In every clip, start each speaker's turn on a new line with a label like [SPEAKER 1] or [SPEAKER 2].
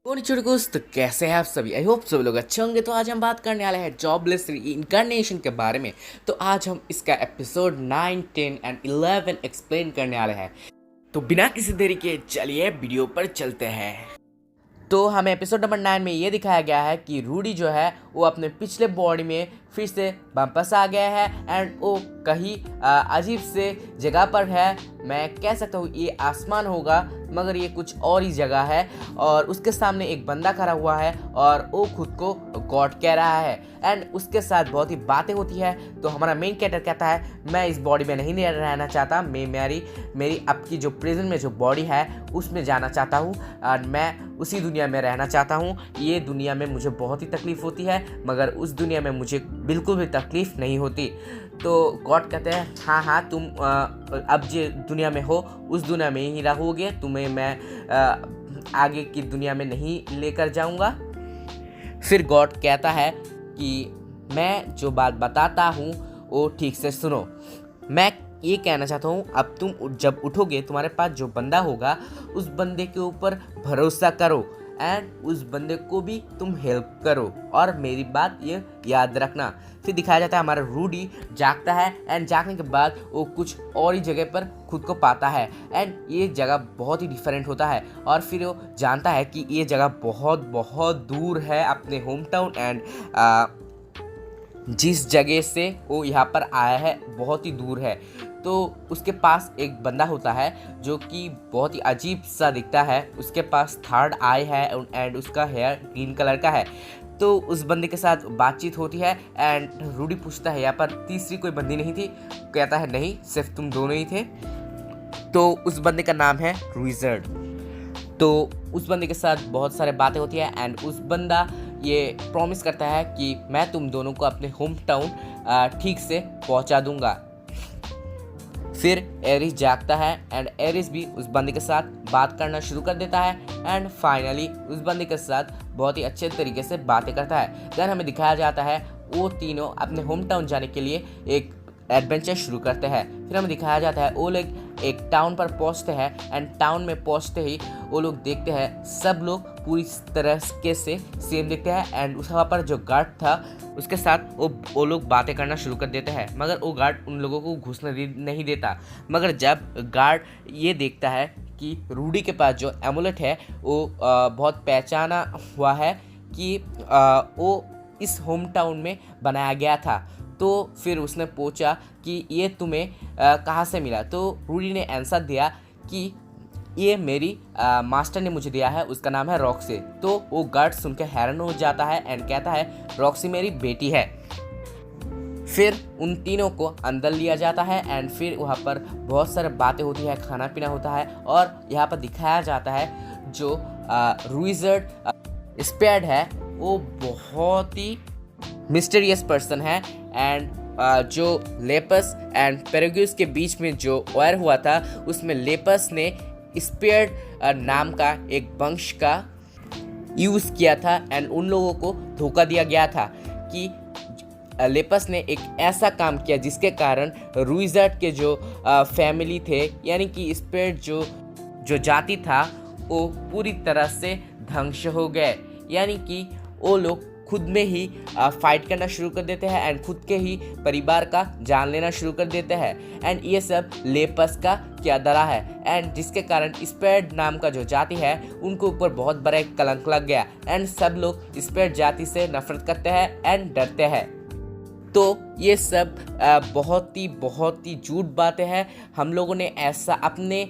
[SPEAKER 1] कोनिचिरुकुस तो कैसे हैं आप सभी। आई होप सभी लोग अच्छे होंगे। तो आज हम बात करने वाले हैं जॉबलेस रीइंकार्नेशन के बारे में। तो आज हम इसका एपिसोड 9, 10 एंड 11 एक्सप्लेन करने वाले हैं। तो बिना किसी देरी के चलिए वीडियो पर चलते हैं। तो हमें एपिसोड नंबर 9 में ये दिखाया गया है कि रूडी जो है वो अपने पिछले बॉडी में फिर से वापस आ गया है एंड वो कहीं अजीब से जगह पर है। मैं कह सकता हूँ ये आसमान होगा मगर ये कुछ और ही जगह है। और उसके सामने एक बंदा खड़ा हुआ है और वो खुद को गॉड कह रहा है एंड उसके साथ बहुत ही बातें होती है। तो हमारा मेन कैरेक्टर कहता है मैं इस बॉडी में नहीं रहना चाहता, मैं मेरी आपकी जो प्रेजेंट में जो बॉडी है उसमें जाना चाहता हूँ और मैं उसी दुनिया में रहना चाहता हूँ। ये दुनिया में मुझे बहुत ही तकलीफ़ होती है मगर उस दुनिया में मुझे बिल्कुल भी तकलीफ़ नहीं होती। तो गॉड कहते हैं हाँ तुम अब जो दुनिया में हो उस दुनिया में ही रहोगे, तुम्हें मैं आगे की दुनिया में नहीं लेकर जाऊंगा। फिर गॉड कहता है कि मैं जो बात बताता हूँ वो ठीक से सुनो। मैं ये कहना चाहता हूँ अब तुम जब उठोगे तुम्हारे पास जो बंदा होगा उस बंदे के ऊपर भरोसा करो एंड उस बंदे को भी तुम हेल्प करो और मेरी बात ये याद रखना। फिर दिखाया जाता है हमारा रूडी जागता है एंड जागने के बाद वो कुछ और ही जगह पर खुद को पाता है एंड ये जगह बहुत ही डिफरेंट होता है। और फिर वो जानता है कि ये जगह बहुत बहुत दूर है अपने होम टाउन एंड जिस जगह से वो यहाँ पर आया है बहुत ही दूर है। तो उसके पास एक बंदा होता है जो कि बहुत ही अजीब सा दिखता है। उसके पास थर्ड आई है एंड उसका हेयर ग्रीन कलर का है। तो उस बंदे के साथ बातचीत होती है एंड रूडी पूछता है यहाँ पर तीसरी कोई बंदी नहीं थी? कहता है नहीं, सिर्फ तुम दोनों ही थे। तो उस बंदे का नाम है रुइजर्ड। तो उस बंदे के साथ बहुत सारे बातें होती है एंड उस बंदा ये प्रॉमिस करता है कि मैं तुम दोनों को अपने होम टाउन ठीक से पहुंचा दूंगा। फिर एरिस जागता है एंड एरिस भी उस बंदे के साथ बात करना शुरू कर देता है एंड फाइनली उस बंदे के साथ बहुत ही अच्छे तरीके से बातें करता है। देन हमें दिखाया जाता है वो तीनों अपने होम टाउन जाने के लिए एक एडवेंचर शुरू करते हैं। फिर हमें दिखाया जाता है वो लोग एक टाउन पर पहुंचते हैं एंड टाउन में पहुंचते ही वो लोग देखते हैं सब लोग पूरी तरह से सेम दिखते हैं एंड उस वहाँ पर जो गार्ड था उसके साथ वो लोग बातें करना शुरू कर देते हैं मगर वो गार्ड उन लोगों को घुसने नहीं देता। मगर जब गार्ड ये देखता है कि रूडी के पास जो एमुलेट है वो बहुत पहचाना हुआ है कि वो इस होम टाउन में बनाया गया था, तो फिर उसने पूछा कि ये तुम्हें कहाँ से मिला? तो रूडी ने आंसर दिया कि ये मेरी मास्टर ने मुझे दिया है, उसका नाम है रॉक्सी। तो वो गार्ड सुनकर हैरान हो जाता है एंड कहता है रॉक्सी मेरी बेटी है। फिर उन तीनों को अंदर लिया जाता है एंड फिर वहाँ पर बहुत सारे बातें होती है, खाना पीना होता है और यहाँ पर दिखाया जाता है जो रुइजर्ड स्पेड है वो बहुत ही मिस्टीरियस पर्सन है एंड जो लेपस एंड पेरेग्यूस के बीच में जो वायर हुआ था उसमें लेपस ने स्पेड नाम का एक वंश का यूज़ किया था एंड उन लोगों को धोखा दिया गया था कि लेपस ने एक ऐसा काम किया जिसके कारण रुइजर्ड के जो फैमिली थे यानी कि स्पेड जो जाति था वो पूरी तरह से ध्वंस हो गए। यानी कि वो लोग खुद में ही फाइट करना शुरू कर देते हैं एंड खुद के ही परिवार का जान लेना शुरू कर देते हैं एंड ये सब लेपस का क्या दरा है एंड जिसके कारण स्पेड नाम का जो जाति है उनके ऊपर बहुत बड़ा एक कलंक लग गया एंड सब लोग स्पेड जाति से नफरत करते हैं एंड डरते हैं। तो ये सब बहुत ही झूठ बातें हैं। हम लोगों ने ऐसा अपने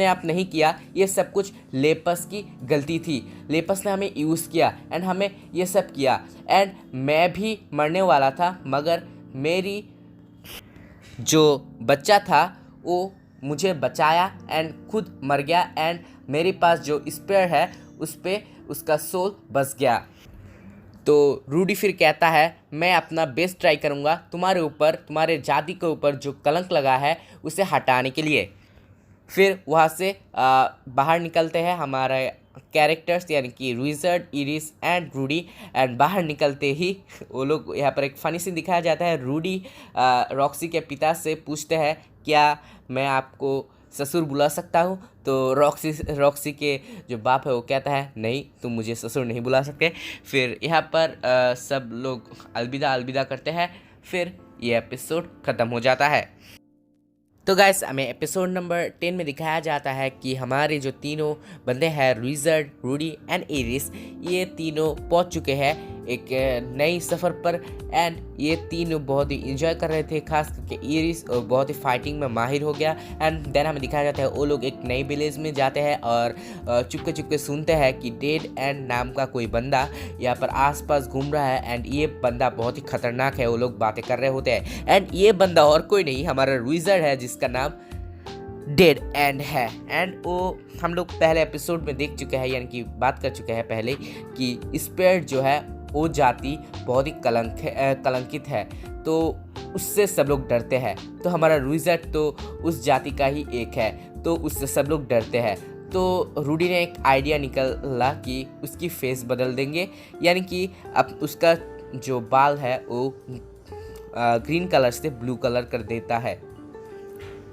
[SPEAKER 1] आप नहीं किया, ये सब कुछ लेपस की गलती थी। लेपस ने हमें यूज़ किया एंड हमें ये सब किया एंड मैं भी मरने वाला था मगर मेरी जो बच्चा था वो मुझे बचाया एंड खुद मर गया एंड मेरे पास जो स्पेयर है उस पर उसका सोल बच गया। तो रूडी फिर कहता है मैं अपना बेस्ट ट्राई करूँगा तुम्हारे ऊपर, तुम्हारे जाति के ऊपर जो कलंक लगा है उसे हटाने के लिए। फिर वहाँ से बाहर निकलते हैं हमारे कैरेक्टर्स यानी कि रुइजर्ड, इरिस एंड रूडी एंड बाहर निकलते ही वो लोग यहाँ पर एक फ़नी सीन दिखाया जाता है। रूडी रॉक्सी के पिता से पूछते हैं क्या मैं आपको ससुर बुला सकता हूँ? तो रॉक्सी के जो बाप है वो कहता है नहीं, तुम मुझे ससुर नहीं बुला सकते। फिर यहाँ पर सब लोग अलविदा अलविदा करते हैं। फिर ये एपिसोड ख़त्म हो जाता है। तो गाइस हमें एपिसोड नंबर 10 में दिखाया जाता है कि हमारे जो तीनों बंदे हैं, विज़ार्ड, रूडी एंड एरिस, ये तीनों पहुंच चुके हैं एक नई सफ़र पर। एंड ये तीनों बहुत ही इंजॉय कर रहे थे, खास करके एरिस बहुत ही फाइटिंग में माहिर हो गया। एंड देन हमें दिखाया जाता है वो लोग एक नई विलेज में जाते हैं और चुपके चुपके सुनते हैं कि डेड एंड नाम का कोई बंदा यहाँ पर आसपास घूम रहा है। एंड ये बंदा बहुत ही खतरनाक है, वो लोग बातें कर रहे होते हैं। एंड ये बंदा और कोई नहीं, हमारा विज़ार्ड है जिसका नाम डेड एंड है। एंड वो हम लोग पहले एपिसोड में देख चुके हैं, यानी कि बात कर चुके हैं पहले कि स्पिरिट जो है वो जाति बहुत ही कलंकित है, तो उससे सब लोग डरते हैं। तो हमारा विज़ार्ड तो उस जाति का ही एक है, तो उससे सब लोग डरते हैं। तो रूडी ने एक आइडिया निकाला कि उसकी फेस बदल देंगे, यानी कि अब उसका जो बाल है वो ग्रीन कलर से ब्लू कलर कर देता है,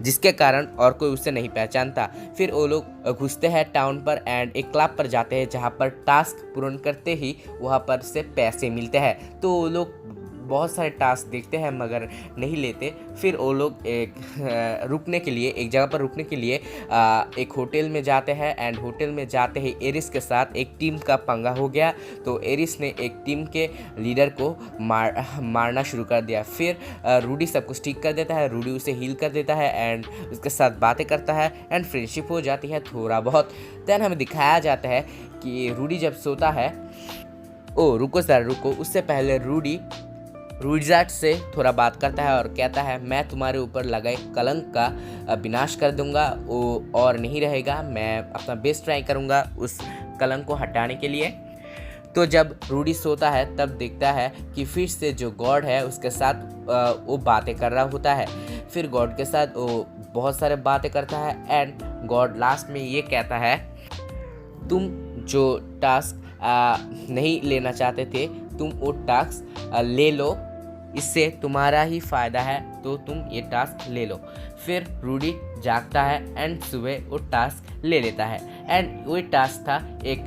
[SPEAKER 1] जिसके कारण और कोई उसे नहीं पहचानता। फिर वो लोग घुसते हैं टाउन पर एंड एक क्लब पर जाते हैं, जहाँ पर टास्क पूर्ण करते ही वहाँ पर से पैसे मिलते हैं। तो वो लोग बहुत सारे टास्क देखते हैं मगर नहीं लेते। फिर वो लोग एक जगह पर रुकने के लिए एक होटल में जाते हैं। एंड होटल में जाते ही एरिस के साथ एक टीम का पंगा हो गया। तो एरिस ने एक टीम के लीडर को मारना शुरू कर दिया। फिर रूडी सब कुछ ठीक कर देता है, रूडी उसे हील कर देता है एंड उसके साथ बातें करता है एंड फ्रेंडशिप हो जाती है थोड़ा बहुत। देन हमें दिखाया जाता है कि रूडी जब सोता है, रुको, उससे पहले रूडी विज़ार्ड से थोड़ा बात करता है और कहता है मैं तुम्हारे ऊपर लगाए कलंक का विनाश कर दूंगा, वो और नहीं रहेगा। मैं अपना बेस्ट ट्राई करूंगा उस कलंक को हटाने के लिए। तो जब रूडी सोता है तब देखता है कि फिर से जो गॉड है उसके साथ वो बातें कर रहा होता है। फिर गॉड के साथ वो बहुत सारे बातें करता है एंड गॉड लास्ट में ये कहता है तुम जो टास्क नहीं लेना चाहते थे, तुम वो टास्क ले लो, इससे तुम्हारा ही फ़ायदा है, तो तुम ये टास्क ले लो। फिर रूडी जागता है एंड सुबह वो टास्क ले लेता है। एंड वो टास्क था एक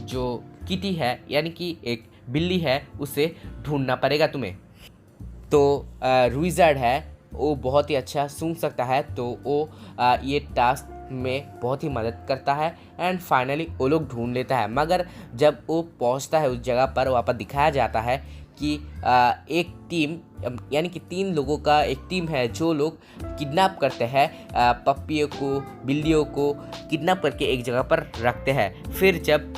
[SPEAKER 1] जो किटी है, यानी कि एक बिल्ली है, उसे ढूंढना पड़ेगा तुम्हें। तो विज़ार्ड है वो बहुत ही अच्छा सूंघ सकता है, तो वो ये टास्क में बहुत ही मदद करता है। एंड फाइनली वो लोग ढूंढ लेता है। मगर जब वो पहुंचता है उस जगह पर, वहाँ पर दिखाया जाता है कि एक टीम, यानी कि 3 लोगों का एक टीम है जो लोग किडनैप करते हैं पप्पियों को, बिल्लियों को किडनैप करके एक जगह पर रखते हैं। फिर जब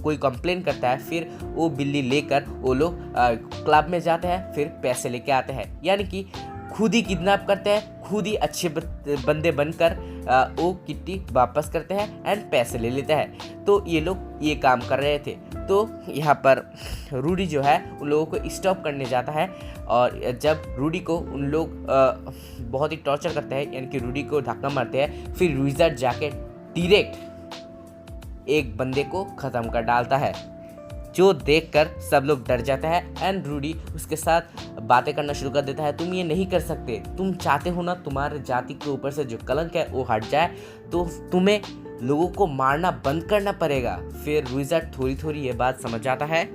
[SPEAKER 1] कोई कंप्लेन करता है, फिर वो बिल्ली लेकर वो लोग क्लब में जाते हैं, फिर पैसे लेके आते हैं, यानी कि खुद ही किडनैप करते हैं, खुद ही अच्छे बंदे बनकर वो किट्टी वापस करते हैं एंड पैसे ले लेते हैं। तो ये लोग ये काम कर रहे थे। तो यहाँ पर रूडी जो है उन लोगों को स्टॉप करने जाता है और जब रूडी को उन लोग बहुत ही टॉर्चर करते हैं, यानी कि रूडी को धक्का मारते हैं, फिर विज़ार्ड जाके डायरेक्ट एक बंदे को ख़त्म कर डालता है, जो देखकर सब लोग डर जाता है। एंड रूडी उसके साथ बातें करना शुरू कर देता है, तुम ये नहीं कर सकते, तुम चाहते हो ना तुम्हारे जाति के ऊपर से जो कलंक है वो हट जाए, तो तुम्हें लोगों को मारना बंद करना पड़ेगा। फिर विज़ार्ड थोड़ी थोड़ी ये बात समझ जाता है।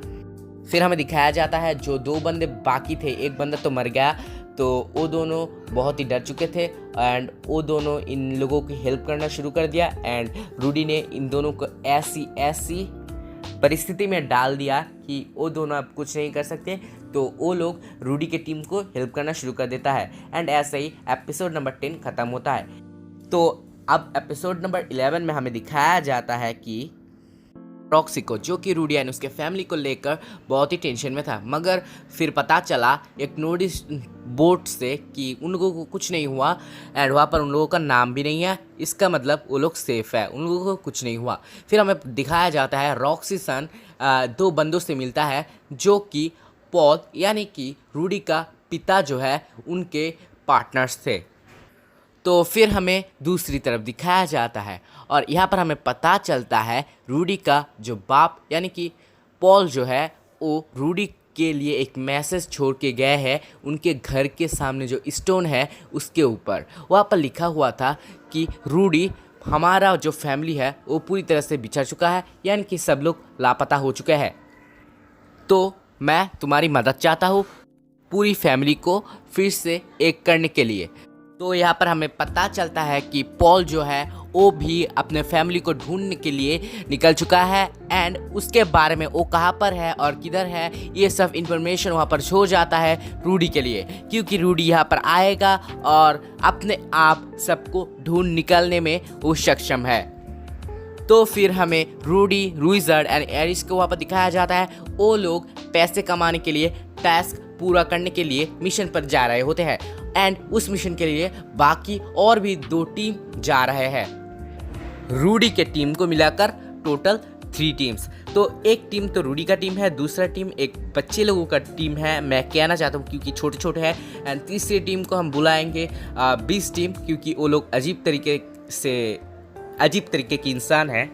[SPEAKER 1] फिर हमें दिखाया जाता है जो 2 बंदे बाकी थे, एक बंदा तो मर गया, तो वो दोनों बहुत ही डर चुके थे एंड वो दोनों इन लोगों की हेल्प करना शुरू कर दिया। एंड रूडी ने इन दोनों को ऐसी परिस्थिति में डाल दिया कि वो दोनों अब कुछ नहीं कर सकते, तो वो लोग रूडी के टीम को हेल्प करना शुरू कर देता है। एंड ऐसे ही एपिसोड नंबर 10 ख़त्म होता है। तो अब एपिसोड नंबर 11 में हमें दिखाया जाता है कि रॉक्सी को, जो कि रूडी एंड उसके फैमिली को लेकर बहुत ही टेंशन में था, मगर फिर पता चला एक नोटिस बोर्ड से कि उन लोगों को कुछ नहीं हुआ एंड वहाँ पर उन लोगों का नाम भी नहीं है, इसका मतलब वो लोग सेफ़ है, उन लोगों को कुछ नहीं हुआ। फिर हमें दिखाया जाता है रॉक्सी सन 2 बंदों से मिलता है, जो कि पॉल यानी कि रूडी का पिता जो है उनके पार्टनर्स थे। तो फिर हमें दूसरी तरफ दिखाया जाता है और यहाँ पर हमें पता चलता है रूडी का जो बाप यानी कि पॉल जो है वो रूडी के लिए एक मैसेज छोड़ के गए हैं उनके घर के सामने जो स्टोन है उसके ऊपर। वहाँ पर लिखा हुआ था कि रूडी हमारा जो फैमिली है वो पूरी तरह से बिछड़ चुका है, यानी कि सब लोग लापता हो चुके हैं। तो मैं तुम्हारी मदद चाहता हूँ पूरी फैमिली को फिर से एक करने के लिए। तो यहाँ पर हमें पता चलता है कि पॉल जो है वो भी अपने फैमिली को ढूंढने के लिए निकल चुका है, एंड उसके बारे में वो कहाँ पर है और किधर है ये सब इन्फॉर्मेशन वहाँ पर शो जाता है रूडी के लिए, क्योंकि रूडी यहाँ पर आएगा और अपने आप सबको ढूंढ निकलने में वो सक्षम है। तो फिर हमें रूडी, रुइजर्ड एंड एरिस को वहाँ पर दिखाया जाता है। वो लोग पैसे कमाने के लिए, टास्क पूरा करने के लिए मिशन पर जा रहे होते हैं, एंड उस मिशन के लिए बाकी और भी 2 टीम जा रहे हैं। रूडी के टीम को मिलाकर टोटल 3 टीम्स। तो एक टीम तो रूडी का टीम है, दूसरा टीम एक बच्चे लोगों का टीम है, मैं कहना चाहता हूँ क्योंकि छोटे छोटे हैं, एंड तीसरी टीम को हम बुलाएंगे 20 टीम, क्योंकि वो लोग अजीब तरीके के इंसान हैं।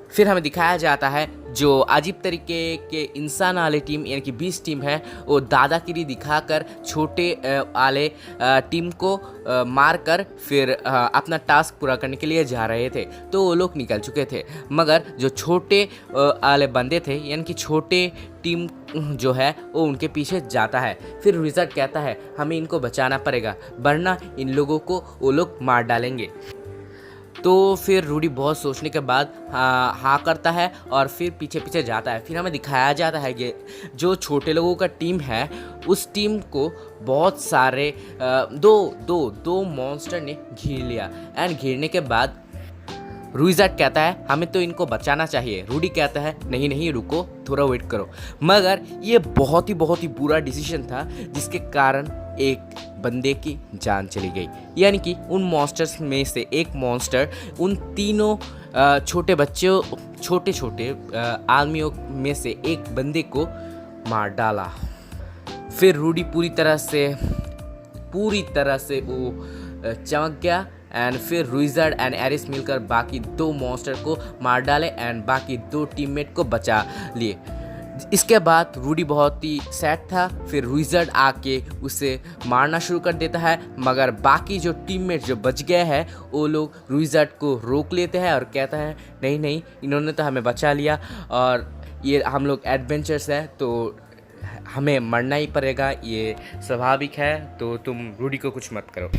[SPEAKER 1] फिर हमें दिखाया जाता है जो अजीब तरीके के इंसान वाले टीम यानी कि 20 टीम है, वो दादागिरी दिखाकर छोटे वाले टीम को मारकर फिर अपना टास्क पूरा करने के लिए जा रहे थे। तो वो लोग निकल चुके थे, मगर जो छोटे वाले बंदे थे यानी कि छोटे टीम जो है वो उनके पीछे जाता है। फिर रिजर्ट कहता है हमें इनको बचाना पड़ेगा, वरना इन लोगों को वो लोग मार डालेंगे। तो फिर रूडी बहुत सोचने के बाद हाँ करता है और फिर पीछे पीछे जाता है। फिर हमें दिखाया जाता है कि जो छोटे लोगों का टीम है उस टीम को बहुत सारे दो मॉन्स्टर ने घेर लिया, एंड घेरने के बाद रुइजर्ड कहता है हमें तो इनको बचाना चाहिए। रूडी कहता है नहीं नहीं रुको, थोड़ा वेट करो। मगर ये बहुत ही बुरा डिसीजन था जिसके कारण एक बंदे की जान चली गई, यानी कि उन मॉन्स्टर्स में से एक मॉन्स्टर उन तीनों छोटे आदमियों में से एक बंदे को मार डाला। फिर रूडी पूरी तरह से वो चमक गया, एंड फिर रुइजर्ड एंड एरिस मिलकर बाकी 2 मॉन्स्टर को मार डाले एंड बाकी 2 टीममेट को बचा लिए। इसके बाद रूडी बहुत ही सैड था। फिर रुइजर्ड आके उसे मारना शुरू कर देता है, मगर बाकी जो टीममेट जो बच गए हैं वो लोग रुइजर्ड को रोक लेते हैं और कहता है नहीं नहीं इन्होंने तो हमें बचा लिया और ये हम लोग एडवेंचर्स है तो हमें मरना ही पड़ेगा, ये स्वाभाविक है, तो तुम रूडी को कुछ मत करो।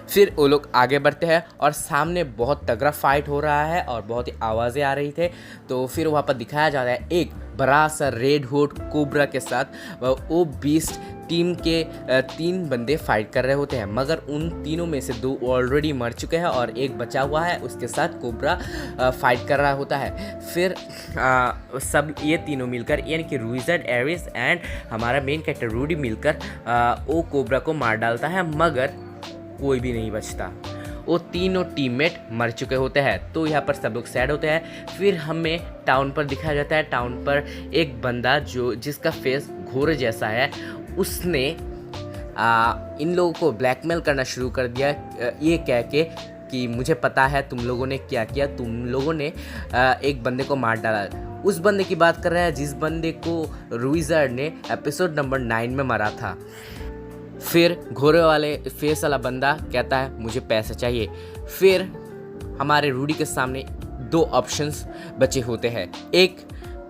[SPEAKER 1] फिर वो लोग आगे बढ़ते हैं और सामने बहुत तगड़ा फाइट हो रहा है और बहुत ही आवाज़ें आ रही थे। तो फिर वहाँ पर दिखाया जाता है एक बड़ा सा रेड हुड कोबरा के साथ वो बीस्ट टीम के 3 बंदे फाइट कर रहे होते हैं, मगर उन तीनों में से 2 ऑलरेडी मर चुके हैं और एक बचा हुआ है, उसके साथ कोबरा फाइट कर रहा होता है। फिर सब ये तीनों मिलकर यानी कि रुइजर्ड, एरिस एंड हमारा मेन कैरेक्टर रूडी मिलकर वो कोबरा को मार डालता है, मगर कोई भी नहीं बचता। वो तीनों टीममेट मर चुके होते हैं। तो यहाँ पर सब लोग सैड होते हैं। फिर हमें टाउन पर दिखाया जाता है। टाउन पर एक बंदा जिसका फेस घोड़े जैसा है, उसने इन लोगों को ब्लैकमेल करना शुरू कर दिया ये कह के कि मुझे पता है तुम लोगों ने क्या किया, तुम लोगों ने एक बंदे को मार डाला। उस बंदे की बात कर रहा है जिस बंदे को रुइजर्ड ने एपिसोड नंबर 9 में मारा था। फिर घोड़े वाले फेस वाला बंदा कहता है मुझे पैसा चाहिए। फिर हमारे रूडी के सामने 2 ऑप्शंस बचे होते हैं। एक,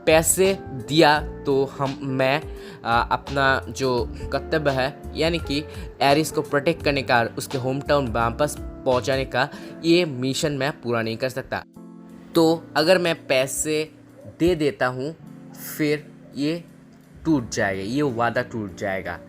[SPEAKER 1] पैसे दिया तो मैं अपना जो कर्तव्य है यानी कि एरिस को प्रोटेक्ट करने का, उसके होम टाउन वापस पहुंचाने का, ये मिशन मैं पूरा नहीं कर सकता। तो अगर मैं पैसे दे देता हूँ फिर ये टूट जाएगा, ये वादा टूट जाएगा।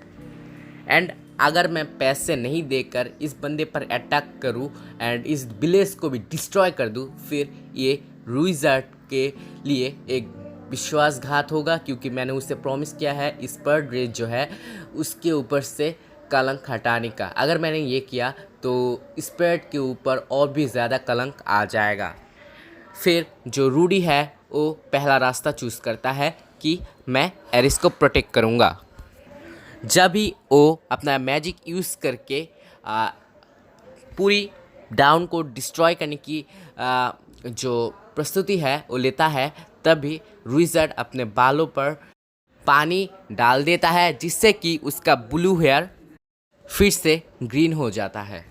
[SPEAKER 1] एंड अगर मैं पैसे नहीं देकर इस बंदे पर अटैक करूं एंड इस विलेज को भी डिस्ट्रॉय कर दूं, फिर ये रुइजर्ड के लिए एक विश्वासघात होगा, क्योंकि मैंने उसे प्रॉमिस किया है इस पर रेज जो है उसके ऊपर से कलंक हटाने का। अगर मैंने ये किया तो स्पिरिट के ऊपर और भी ज़्यादा कलंक आ जाएगा। फिर जो रूडी है वो पहला रास्ता चूज़ करता है कि मैं एरिस को प्रोटेक्ट करूँगा। जब भी वो अपना मैजिक यूज़ करके पूरी डाउन को डिस्ट्रॉय करने की जो प्रस्तुति है वो लेता है, तभी रुइजर्ड अपने बालों पर पानी डाल देता है जिससे कि उसका ब्लू हेयर फिर से ग्रीन हो जाता है।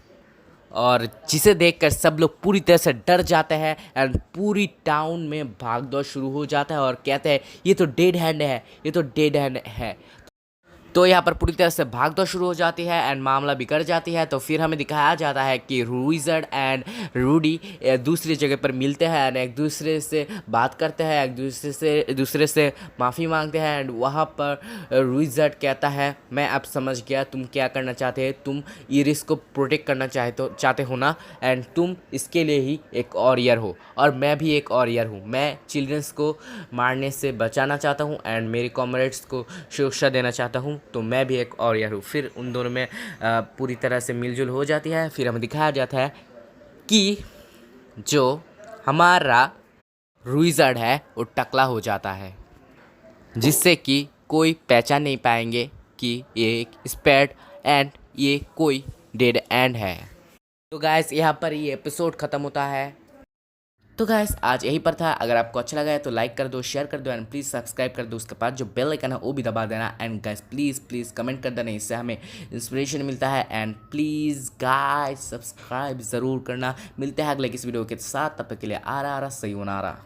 [SPEAKER 1] और जिसे देखकर सब लोग पूरी तरह से डर जाते हैं एंड पूरी टाउन में भाग दौड़ शुरू हो जाता है और कहते हैं ये तो डेड हैंड है, ये तो डेड हैंड है। तो यहाँ पर पूरी तरह से भागदौड़ शुरू हो जाती है एंड मामला बिगड़ जाती है। तो फिर हमें दिखाया जाता है कि विज़ार्ड एंड रूडी दूसरी जगह पर मिलते हैं एंड एक दूसरे से बात करते हैं, एक दूसरे से माफ़ी मांगते हैं एंड वहाँ पर विज़ार्ड कहता है मैं अब समझ गया तुम क्या करना चाहते हैं, तुम इरिस को प्रोटेक्ट करना चाहते हो ना, एंड तुम इसके लिए ही एक वॉरियर हो और मैं भी एक वॉरियर हूँ। मैं चिल्ड्रंस को मारने से बचाना चाहता हूँ एंड मेरे कॉमरेड्स को सुरक्षा देना चाहता हूँ, तो मैं भी एक वॉरियर हूँ। फिर उन दोनों में पूरी तरह से मिलजुल हो जाती है। फिर हमें दिखाया जाता है कि जो हमारा विज़ार्ड है वो टकला हो जाता है, जिससे कि कोई पहचान नहीं पाएंगे कि ये एक स्पेड एंड ये कोई डेड एंड है। तो गाइस यहाँ पर ये एपिसोड ख़त्म होता है। तो गाइस आज यही पर था। अगर आपको अच्छा लगा है तो लाइक कर दो, शेयर कर दो एंड प्लीज़ सब्सक्राइब कर दो। उसके बाद जो बेल आइकन है वो भी दबा देना एंड गाइस प्लीज़ कमेंट कर देना, इससे हमें इंस्पिरेशन मिलता है। एंड प्लीज़ गाइस सब्सक्राइब ज़रूर करना। मिलते हैं अगले किसी वीडियो के साथ, तब तक के लिए आरा सही होना।